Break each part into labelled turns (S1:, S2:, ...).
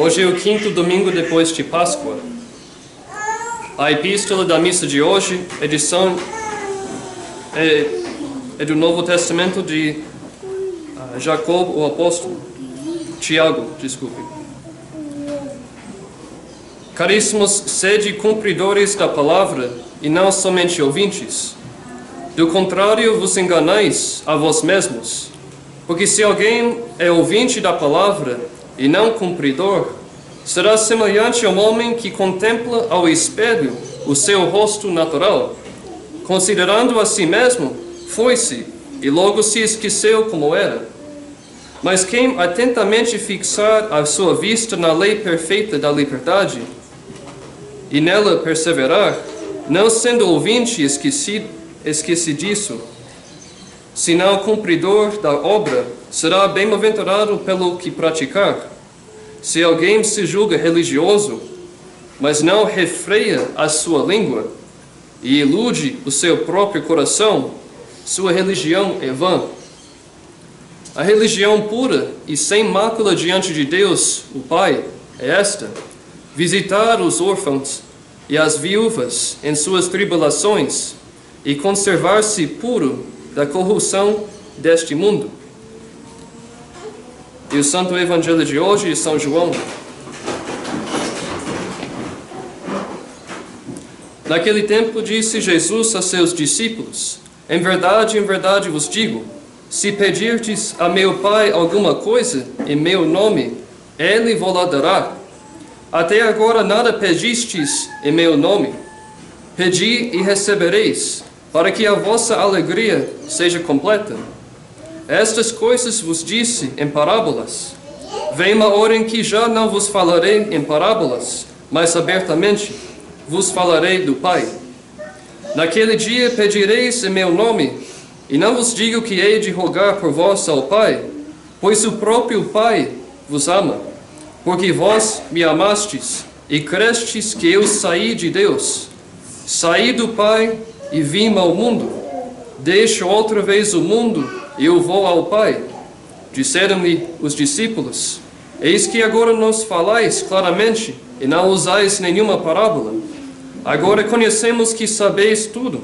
S1: Hoje é o quinto domingo depois de Páscoa. A epístola da missa de hoje, edição é do Novo Testamento de Jacob, o apóstolo. Tiago, desculpe. Caríssimos, sede cumpridores da palavra e não somente ouvintes. Do contrário, vos enganais a vós mesmos. Porque se alguém é ouvinte da palavra e não cumpridor, será semelhante a um homem que contempla ao espelho o seu rosto natural. Considerando a si mesmo, foi-se e logo se esqueceu como era. Mas quem atentamente fixar a sua vista na lei perfeita da liberdade e nela perseverar, não sendo ouvinte esquecidiço, senão cumpridor da obra, será bem-aventurado pelo que praticar. Se alguém se julga religioso, mas não refreia a sua língua e ilude o seu próprio coração, sua religião é vã. A religião pura e sem mácula diante de Deus, o Pai, é esta: visitar os órfãos e as viúvas em suas tribulações e conservar-se puro da corrupção deste mundo. E o Santo Evangelho de hoje é São João. Naquele tempo disse Jesus a seus discípulos: em verdade vos digo, se pedirdes a meu Pai alguma coisa em meu nome, Ele vos dará. Até agora nada pedistes em meu nome. Pedi e recebereis, para que a vossa alegria seja completa. Estas coisas vos disse em parábolas. Vem uma hora em que já não vos falarei em parábolas, mas abertamente vos falarei do Pai. Naquele dia pedireis em meu nome, e não vos digo que hei de rogar por vós ao Pai, pois o próprio Pai vos ama, porque vós me amastes e crestes que eu saí de Deus. Saí do Pai e vim ao mundo. Deixo outra vez o mundo e eu vou ao Pai. Disseram-lhe os discípulos: eis que agora nos falais claramente e não usais nenhuma parábola. Agora conhecemos que sabeis tudo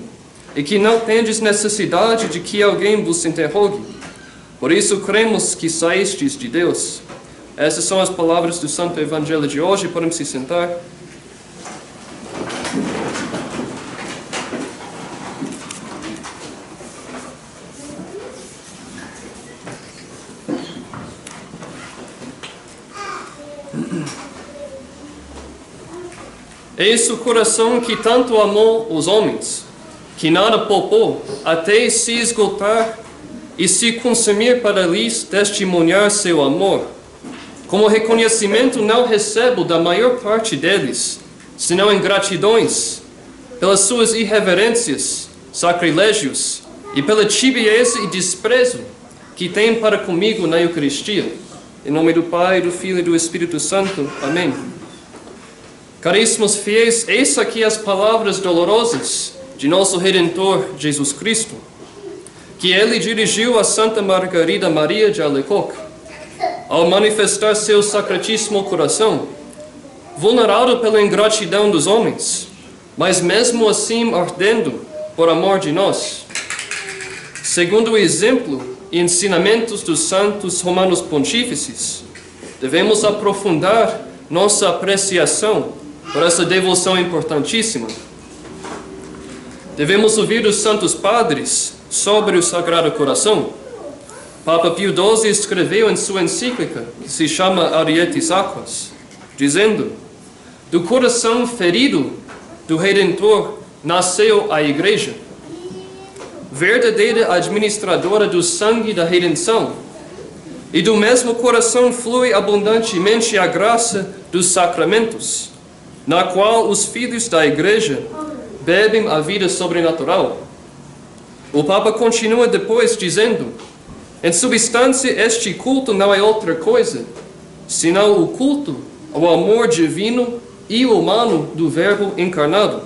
S1: e que não tendes necessidade de que alguém vos interrogue. Por isso cremos que saístes de Deus. Essas são as palavras do Santo Evangelho de hoje. Podemos se sentar. Eis o coração que tanto amou os homens, que nada poupou, até se esgotar e se consumir para lhes testemunhar seu amor. Como reconhecimento não recebo da maior parte deles, senão ingratidões, pelas suas irreverências, sacrilégios e pela tibieza e desprezo que têm para comigo na Eucaristia. Em nome do Pai, do Filho e do Espírito Santo. Amém. Caríssimos fiéis, eis aqui as palavras dolorosas de nosso Redentor Jesus Cristo, que Ele dirigiu a Santa Margarida Maria de Alacoque, ao manifestar seu sacratíssimo coração, vulnerado pela ingratidão dos homens, mas mesmo assim ardendo por amor de nós. Segundo o exemplo e ensinamentos dos santos romanos pontífices, devemos aprofundar nossa apreciação por essa devoção importantíssima. Devemos ouvir os santos padres sobre o Sagrado Coração. Papa Pio XII escreveu em sua encíclica, que se chama Arietis Aquas, dizendo: do coração ferido do Redentor nasceu a Igreja, verdadeira administradora do sangue da redenção, e do mesmo coração flui abundantemente a graça dos sacramentos, na qual os filhos da Igreja bebem a vida sobrenatural. O Papa continua depois dizendo: em substância este culto não é outra coisa, senão o culto ao amor divino e humano do Verbo encarnado,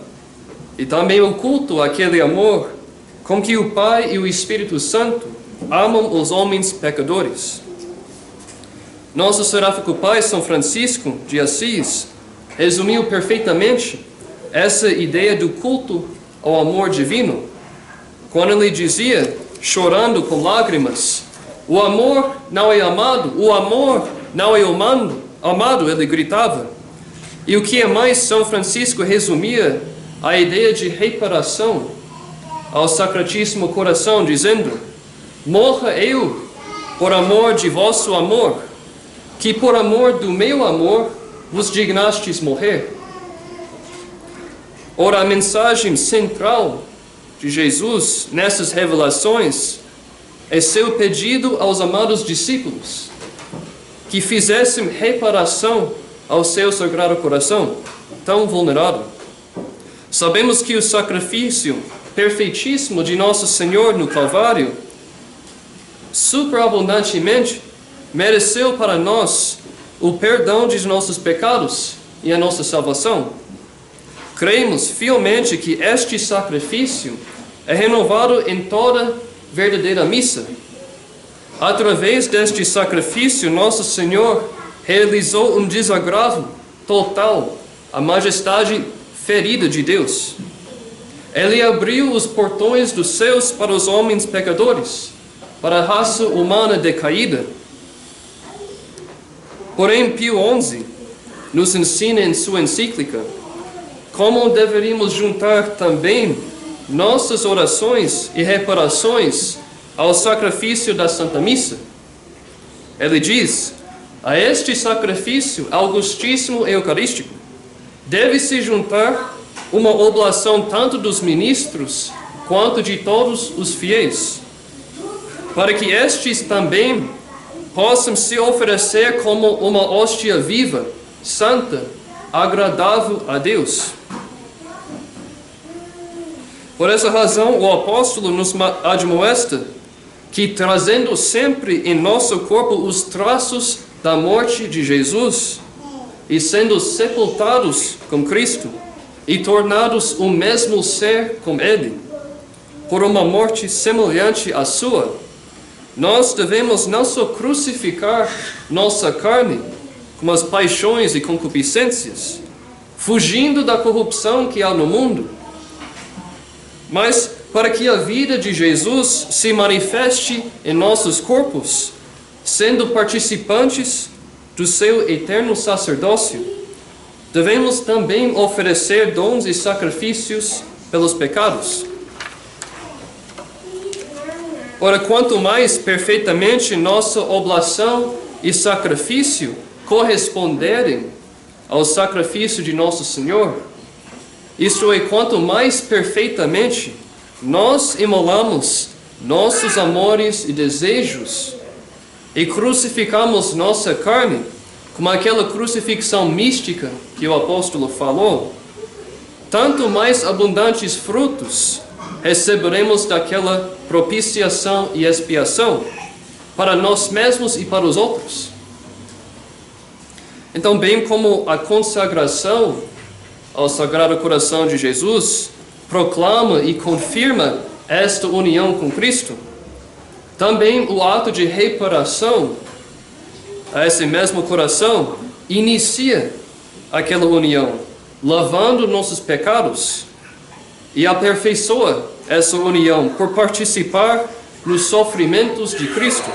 S1: e também o culto àquele amor com que o Pai e o Espírito Santo amam os homens pecadores. Nosso seráfico pai, São Francisco de Assis, resumiu perfeitamente essa ideia do culto ao amor divino, quando ele dizia, chorando com lágrimas, o amor não é amado, o amor não é amado, ele gritava. E o que é mais, São Francisco resumia a ideia de reparação ao Sacratíssimo Coração, dizendo, morra eu por amor de vosso amor, que por amor do meu amor vos dignastes morrer. Ora, a mensagem central de Jesus nessas revelações é seu pedido aos amados discípulos que fizessem reparação ao seu Sagrado Coração, tão vulnerável. Sabemos que o sacrifício perfeitíssimo de Nosso Senhor no Calvário superabundantemente mereceu para nós o perdão de nossos pecados e a nossa salvação. Cremos fielmente que este sacrifício é renovado em toda verdadeira missa. Através deste sacrifício, Nosso Senhor realizou um desagravo total à majestade ferida de Deus. Ele abriu os portões dos céus para os homens pecadores, para a raça humana decaída. Porém, Pio XI nos ensina em sua encíclica como deveríamos juntar também nossas orações e reparações ao sacrifício da Santa Missa. Ele diz, a este sacrifício augustíssimo eucarístico deve-se juntar uma oblação tanto dos ministros quanto de todos os fiéis, para que estes também possam se oferecer como uma hóstia viva, santa, agradável a Deus. Por essa razão, o apóstolo nos admoesta que, trazendo sempre em nosso corpo os traços da morte de Jesus, e sendo sepultados com Cristo, e tornados o mesmo ser com Ele, por uma morte semelhante à sua, nós devemos não só crucificar nossa carne com as paixões e concupiscências, fugindo da corrupção que há no mundo, mas para que a vida de Jesus se manifeste em nossos corpos, sendo participantes do seu eterno sacerdócio, devemos também oferecer dons e sacrifícios pelos pecados. Ora, quanto mais perfeitamente nossa oblação e sacrifício corresponderem ao sacrifício de Nosso Senhor, isto é, quanto mais perfeitamente nós imolamos nossos amores e desejos e crucificamos nossa carne, como aquela crucifixão mística que o apóstolo falou, tanto mais abundantes frutos receberemos daquela propiciação e expiação para nós mesmos e para os outros. Então, bem como a consagração ao Sagrado Coração de Jesus proclama e confirma esta união com Cristo, também o ato de reparação a esse mesmo coração inicia aquela união, lavando nossos pecados, e aperfeiçoa essa união por participar nos sofrimentos de Cristo,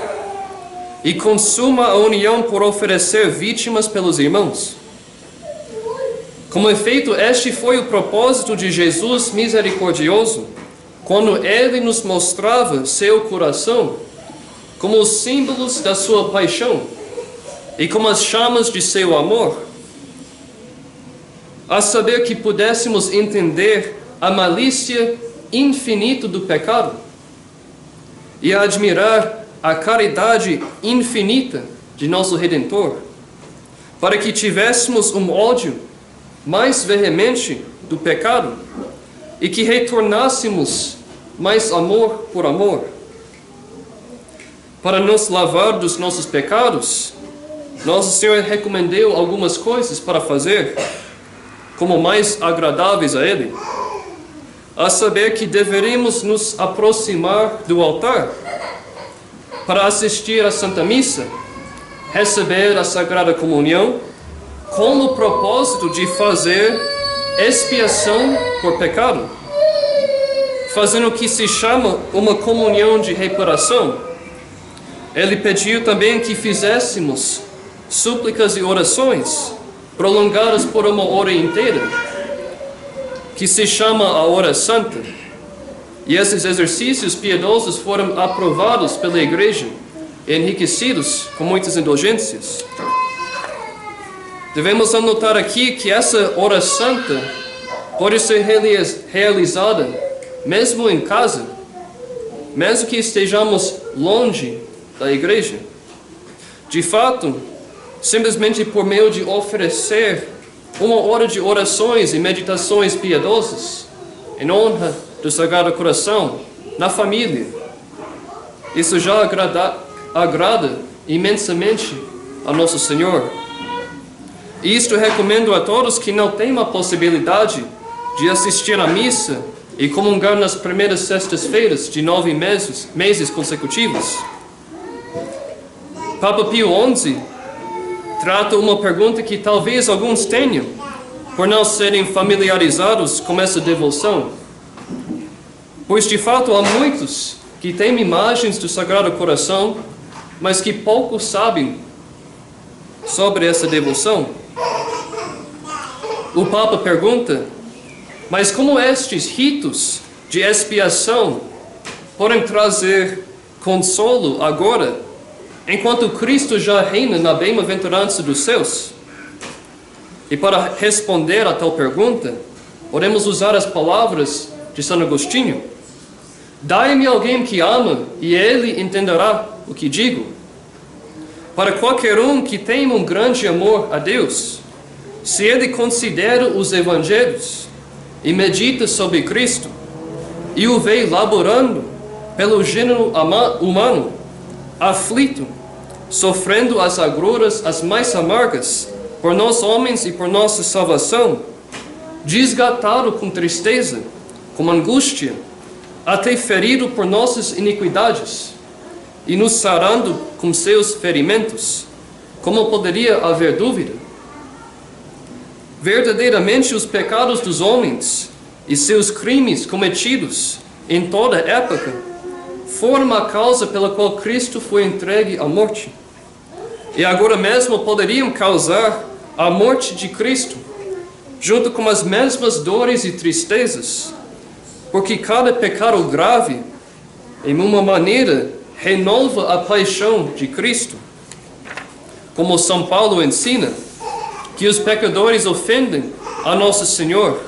S1: e consuma a união por oferecer vítimas pelos irmãos. Como efeito, este foi o propósito de Jesus misericordioso, quando Ele nos mostrava seu coração como os símbolos da sua paixão e como as chamas de seu amor, a saber que pudéssemos entender a malícia infinita do pecado e a admirar a caridade infinita de nosso Redentor, para que tivéssemos um ódio mais veemente do pecado e que retornássemos mais amor por amor. Para nos lavar dos nossos pecados, Nosso Senhor recomendou algumas coisas para fazer como mais agradáveis a Ele, a saber que deveríamos nos aproximar do altar para assistir à Santa Missa, receber a Sagrada Comunhão com o propósito de fazer expiação por pecado, fazendo o que se chama uma comunhão de reparação. Ele pediu também que fizéssemos súplicas e orações prolongadas por uma hora inteira, que se chama a Hora Santa. E esses exercícios piedosos foram aprovados pela Igreja, enriquecidos com muitas indulgências. Devemos anotar aqui que essa Hora Santa pode ser realizada mesmo em casa, mesmo que estejamos longe da Igreja. De fato, simplesmente por meio de oferecer uma hora de orações e meditações piedosas em honra do Sagrado Coração na família, isso já agrada imensamente a Nosso Senhor. E isto recomendo a todos que não têm a possibilidade de assistir à missa e comungar nas primeiras sextas-feiras de 9 meses consecutivos. Papa Pio XI trata uma pergunta que talvez alguns tenham, por não serem familiarizados com essa devoção. Pois de fato há muitos que têm imagens do Sagrado Coração, mas que pouco sabem sobre essa devoção. O Papa pergunta: mas como estes ritos de expiação podem trazer consolo agora, enquanto Cristo já reina na bem-aventurança dos céus? E para responder a tal pergunta, podemos usar as palavras de Santo Agostinho: dai-me alguém que ama, e ele entenderá o que digo. Para qualquer um que tem um grande amor a Deus, se ele considera os Evangelhos e medita sobre Cristo, e o vê laborando pelo gênero humano, aflito, sofrendo as agruras as mais amargas por nós homens e por nossa salvação, desgatado com tristeza, com angústia, até ferido por nossas iniquidades, e nos sarando com seus ferimentos, como poderia haver dúvida? Verdadeiramente os pecados dos homens e seus crimes cometidos em toda época foram a causa pela qual Cristo foi entregue à morte. E agora mesmo poderiam causar a morte de Cristo, junto com as mesmas dores e tristezas, porque cada pecado grave, em uma maneira, renova a paixão de Cristo. Como São Paulo ensina, que os pecadores ofendem a Nosso Senhor,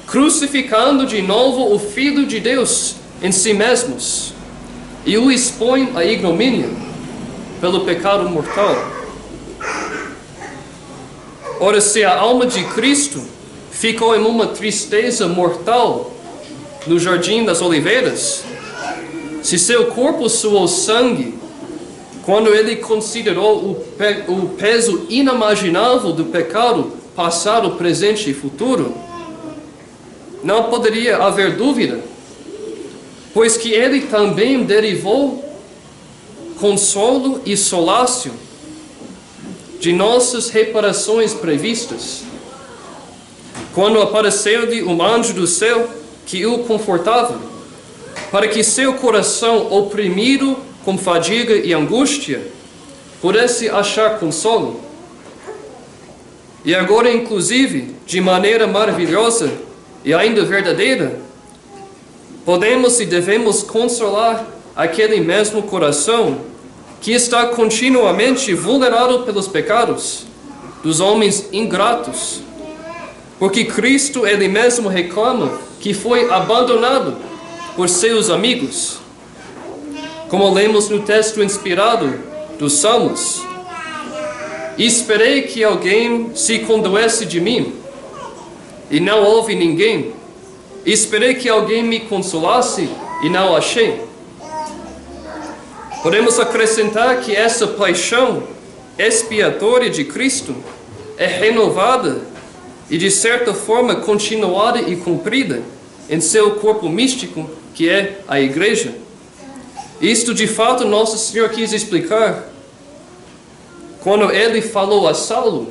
S1: crucificando de novo o Filho de Deus em si mesmos, e o expõem à ignomínia pelo pecado mortal. Ora, se a alma de Cristo ficou em uma tristeza mortal no Jardim das Oliveiras, se seu corpo suou sangue quando ele considerou o peso inimaginável do pecado passado, presente e futuro, não poderia haver dúvida, pois que ele também derivou consolo e solácio de nossas reparações previstas, quando apareceu-lhe um anjo do céu que o confortava, para que seu coração oprimido com fadiga e angústia pudesse achar consolo. E agora, inclusive, de maneira maravilhosa e ainda verdadeira, podemos e devemos consolar aquele mesmo coração que está continuamente vulnerado pelos pecados dos homens ingratos, porque Cristo Ele mesmo reclama que foi abandonado por seus amigos, como lemos no texto inspirado dos Salmos: esperei que alguém se condoesse de mim, e não houve ninguém. Esperei que alguém me consolasse, e não achei. Podemos acrescentar que essa paixão expiatória de Cristo é renovada e de certa forma continuada e cumprida em seu corpo místico, que é a Igreja. Isto de fato Nosso Senhor quis explicar. quando ele falou a Saulo,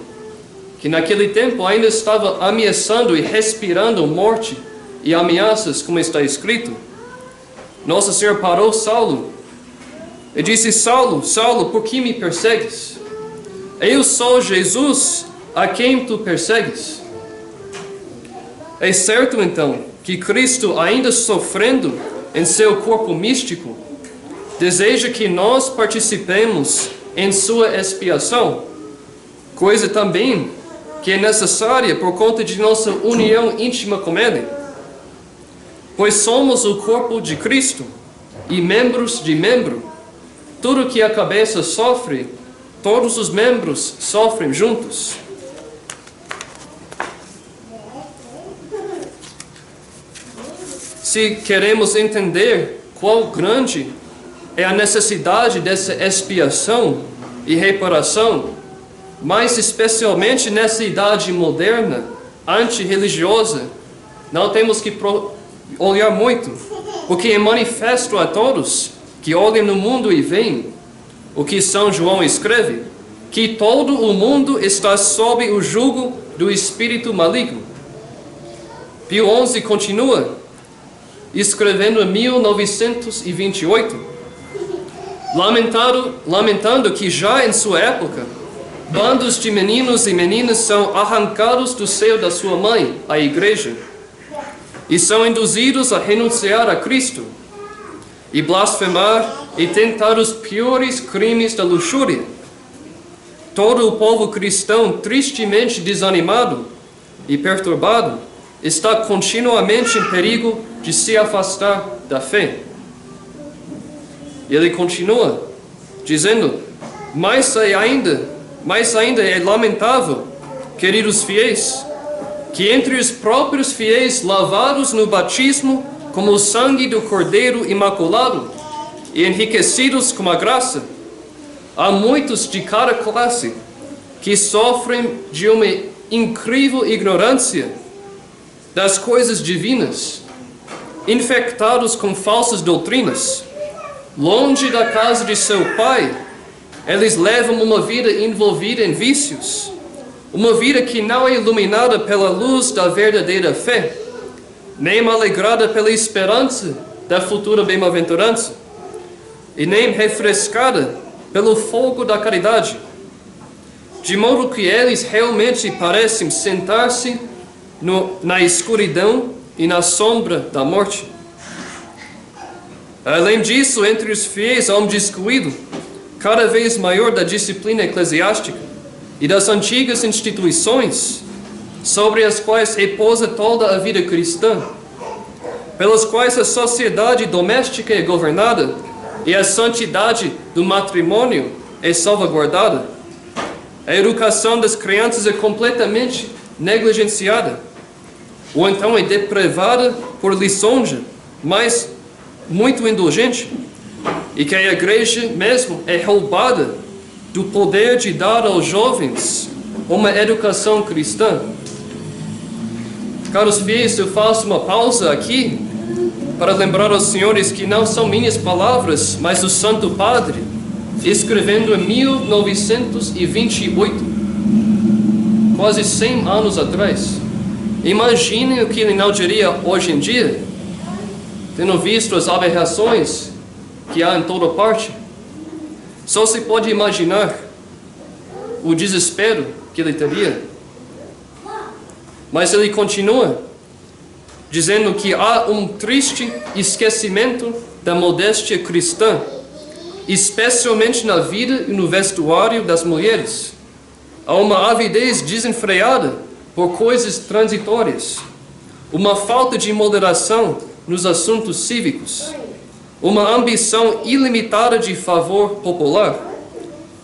S1: que naquele tempo ainda estava ameaçando e respirando morte e ameaças, como está escrito, Nosso Senhor parou Saulo e disse: Saulo, Saulo, por que me persegues? Eu sou Jesus a quem tu persegues. É certo então que Cristo, ainda sofrendo em seu corpo místico, deseja que nós participemos em sua expiação, coisa também que é necessária por conta de nossa união íntima com Ele. Pois somos o corpo de Cristo e membros de membro. Tudo que a cabeça sofre, todos os membros sofrem juntos. Se queremos entender quão grande é a necessidade dessa expiação e reparação, mais especialmente nessa idade moderna, antirreligiosa, não temos que olhar muito, porque é manifesto a todos que olham no mundo e veem o que São João escreve, que todo o mundo está sob o jugo do espírito maligno. Pio XI continua escrevendo em 1928, lamentando que já em sua época, bandos de meninos e meninas são arrancados do seio da sua mãe, a igreja, e são induzidos a renunciar a Cristo, e blasfemar e tentar os piores crimes da luxúria. Todo o povo cristão, tristemente desanimado e perturbado, está continuamente em perigo de se afastar da fé. Ele continua dizendo: mais ainda é lamentável, queridos fiéis, que entre os próprios fiéis lavados no batismo como o sangue do Cordeiro Imaculado e enriquecidos com a graça, há muitos de cada classe que sofrem de uma incrível ignorância das coisas divinas, infectados com falsas doutrinas. Longe da casa de seu Pai, eles levam uma vida envolvida em vícios, uma vida que não é iluminada pela luz da verdadeira fé, nem alegrada pela esperança da futura bem-aventurança, e nem refrescada pelo fogo da caridade, de modo que eles realmente parecem sentar-se na escuridão e na sombra da morte. Além disso, entre os fiéis há um descuido cada vez maior da disciplina eclesiástica e das antigas instituições sobre as quais repousa toda a vida cristã, pelas quais a sociedade doméstica é governada e a santidade do matrimônio é salvaguardada. A educação das crianças é completamente negligenciada, ou então é depravada por lisonja, mas muito indulgente, e que a igreja mesmo é roubada do poder de dar aos jovens uma educação cristã. Caros fiéis, eu faço uma pausa aqui para lembrar aos senhores que não são minhas palavras, mas do Santo Padre, escrevendo em 1928, quase 100 anos atrás. Imaginem o que ele não diria hoje em dia, tendo visto as aberrações que há em toda parte. Só se pode imaginar o desespero que ele teria. Mas ele continua dizendo que há um triste esquecimento da modéstia cristã, especialmente na vida e no vestuário das mulheres. Há uma avidez desenfreada por coisas transitórias, uma falta de moderação nos assuntos cívicos, uma ambição ilimitada de favor popular,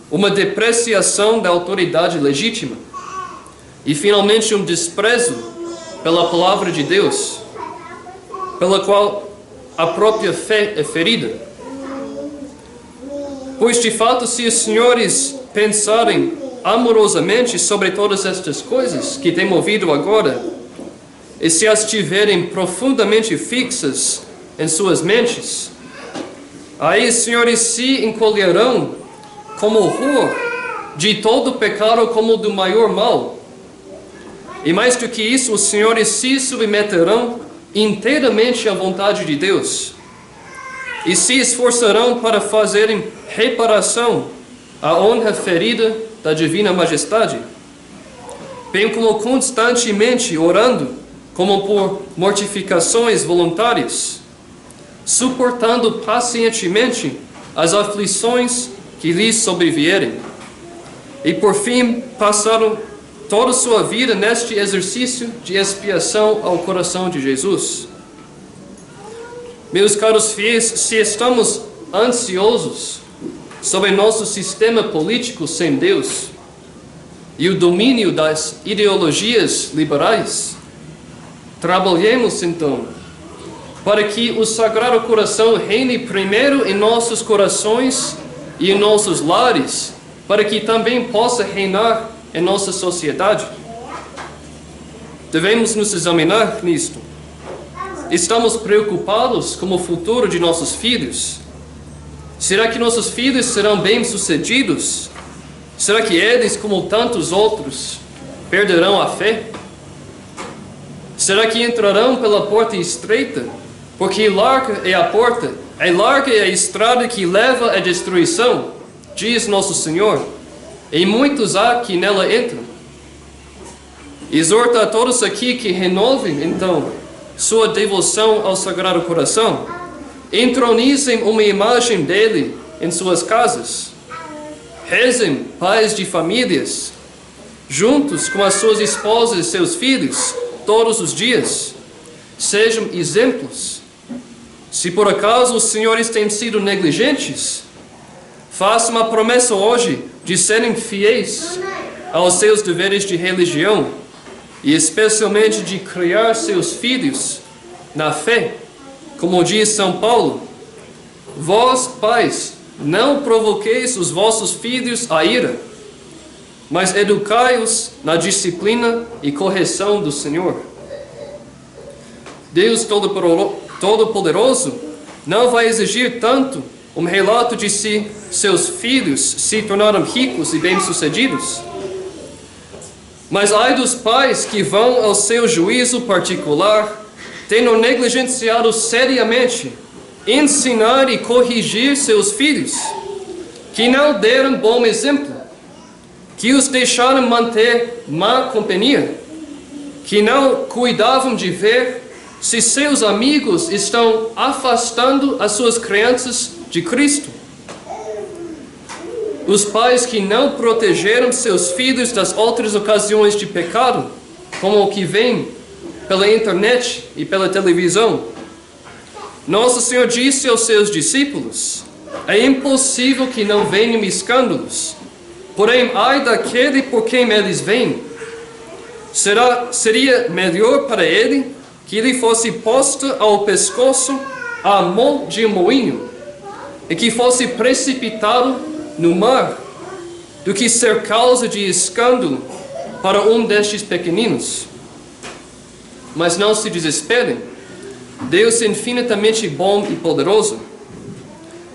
S1: uma depreciação da autoridade legítima e, finalmente, um desprezo pela palavra de Deus, pela qual a própria fé é ferida. Pois, de fato, se os senhores pensarem amorosamente sobre todas estas coisas que têm ouvido agora, e se as tiverem profundamente fixas em suas mentes, aí os senhores se encolherão como horror de todo pecado como do maior mal. E mais do que isso, os senhores se submeterão inteiramente à vontade de Deus e se esforçarão para fazerem reparação à honra ferida da divina majestade, bem como constantemente orando, como por mortificações voluntárias, suportando pacientemente as aflições que lhes sobrevierem, e por fim passaram toda a sua vida neste exercício de expiação ao coração de Jesus. Meus caros fiéis, se estamos ansiosos sobre nosso sistema político sem Deus e o domínio das ideologias liberais, trabalhemos então para que o Sagrado Coração reine primeiro em nossos corações e em nossos lares, para que também possa reinar em nossa sociedade. Devemos nos examinar nisto. Estamos preocupados com o futuro de nossos filhos? Será que nossos filhos serão bem-sucedidos? Será que eles, como tantos outros, perderão a fé? Será que entrarão pela porta estreita? Porque larga é a porta, larga é a estrada que leva à destruição, diz nosso Senhor, e muitos há que nela entram. Exorta a todos aqui que renovem, então, sua devoção ao Sagrado Coração. Entronizem uma imagem dele em suas casas. Rezem pais de famílias, juntos com as suas esposas e seus filhos, todos os dias. Sejam exemplos. Se por acaso os senhores têm sido negligentes, façam a promessa hoje de serem fiéis aos seus deveres de religião e especialmente de criar seus filhos na fé. Como diz São Paulo: vós, pais, não provoqueis os vossos filhos à ira, mas educai-os na disciplina e correção do Senhor. Deus Todo-Poderoso não vai exigir tanto um relato de se seus filhos se tornaram ricos e bem-sucedidos. Mas ai dos pais que vão ao seu juízo particular, tendo negligenciado seriamente ensinar e corrigir seus filhos, que não deram bom exemplo, que os deixaram manter má companhia, que não cuidavam de ver se seus amigos estão afastando as suas crianças de Cristo. Os pais que não protegeram seus filhos das outras ocasiões de pecado, como o que vem pela internet e pela televisão. Nosso Senhor disse aos seus discípulos: é impossível que não venham escândalos, porém ai daquele por quem eles vêm. Seria melhor para ele que lhe fosse posta ao pescoço a mão de um moinho e que fosse precipitado no mar, do que ser causa de escândalo para um destes pequeninos. Mas não se desesperem. Deus é infinitamente bom e poderoso.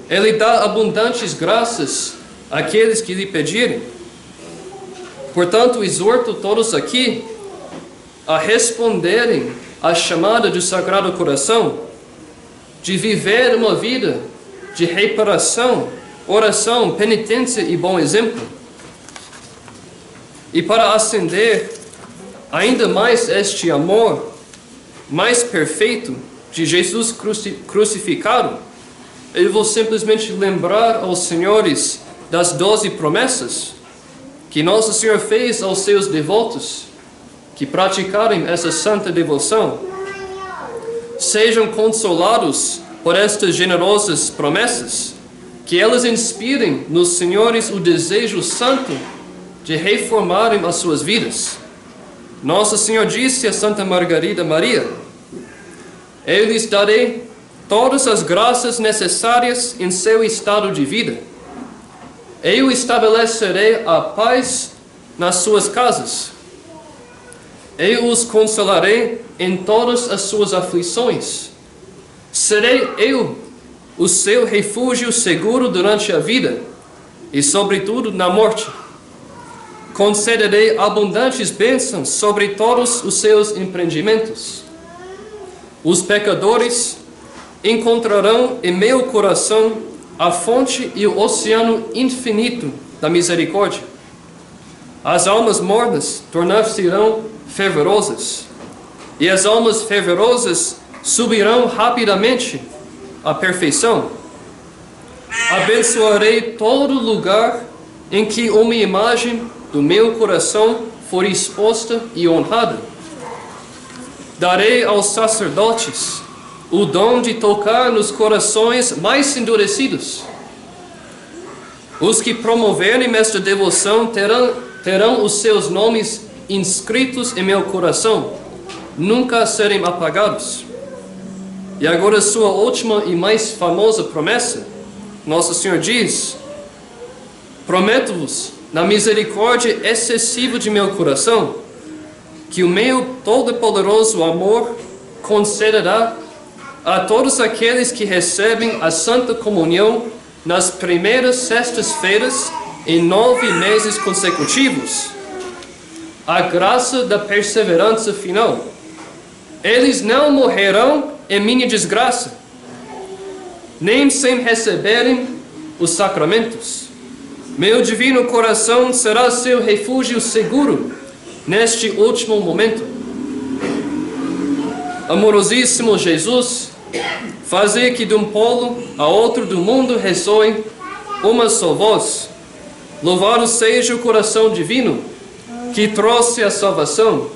S1: Ele dá abundantes graças àqueles que lhe pedirem. Portanto, exorto todos aqui a responderem à chamada do Sagrado Coração, de viver uma vida de reparação, oração, penitência e bom exemplo. E para acender ainda mais este amor mais perfeito de Jesus crucificado, eu vou simplesmente lembrar aos senhores das 12 promessas que Nosso Senhor fez aos seus devotos que praticarem essa santa devoção. Sejam consolados por estas generosas promessas, que elas inspirem nos senhores o desejo santo de reformarem as suas vidas. Nosso Senhor disse a Santa Margarida Maria: eu lhes darei todas as graças necessárias em seu estado de vida. Eu estabelecerei a paz nas suas casas. Eu os consolarei em todas as suas aflições. Serei eu o seu refúgio seguro durante a vida e, sobretudo, na morte. concederei abundantes bênçãos sobre todos os seus empreendimentos. Os pecadores encontrarão em meu coração a fonte e o oceano infinito da misericórdia. As almas mornas tornar-se-ão fervorosas, e as almas fervorosas subirão rapidamente à perfeição. Abençoarei todo lugar em que uma imagem do meu coração for exposta e honrada. Darei aos sacerdotes o dom de tocar nos corações mais endurecidos. Os que promoverem esta devoção terão os seus nomes inscritos em meu coração, nunca serem apagados. E agora sua última e mais famosa promessa. Nosso Senhor diz: prometo-vos, na misericórdia excessiva de meu coração, que o meu todo-poderoso amor concederá a todos aqueles que recebem a Santa Comunhão nas primeiras sextas-feiras em 9 meses consecutivos, a graça da perseverança final. Eles não morrerão em minha desgraça, nem sem receberem os sacramentos. Meu divino coração será seu refúgio seguro neste último momento. Amorosíssimo Jesus, fazei que de um polo a outro do mundo ressoe uma só voz. Louvado seja o coração divino que trouxe a salvação.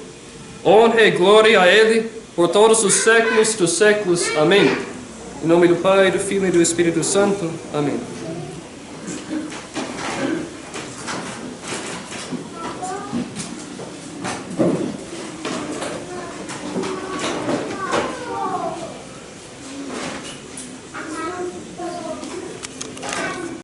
S1: Honra e glória a Ele por todos os séculos dos séculos. Amém. Em nome do Pai, do Filho e do Espírito Santo. Amém.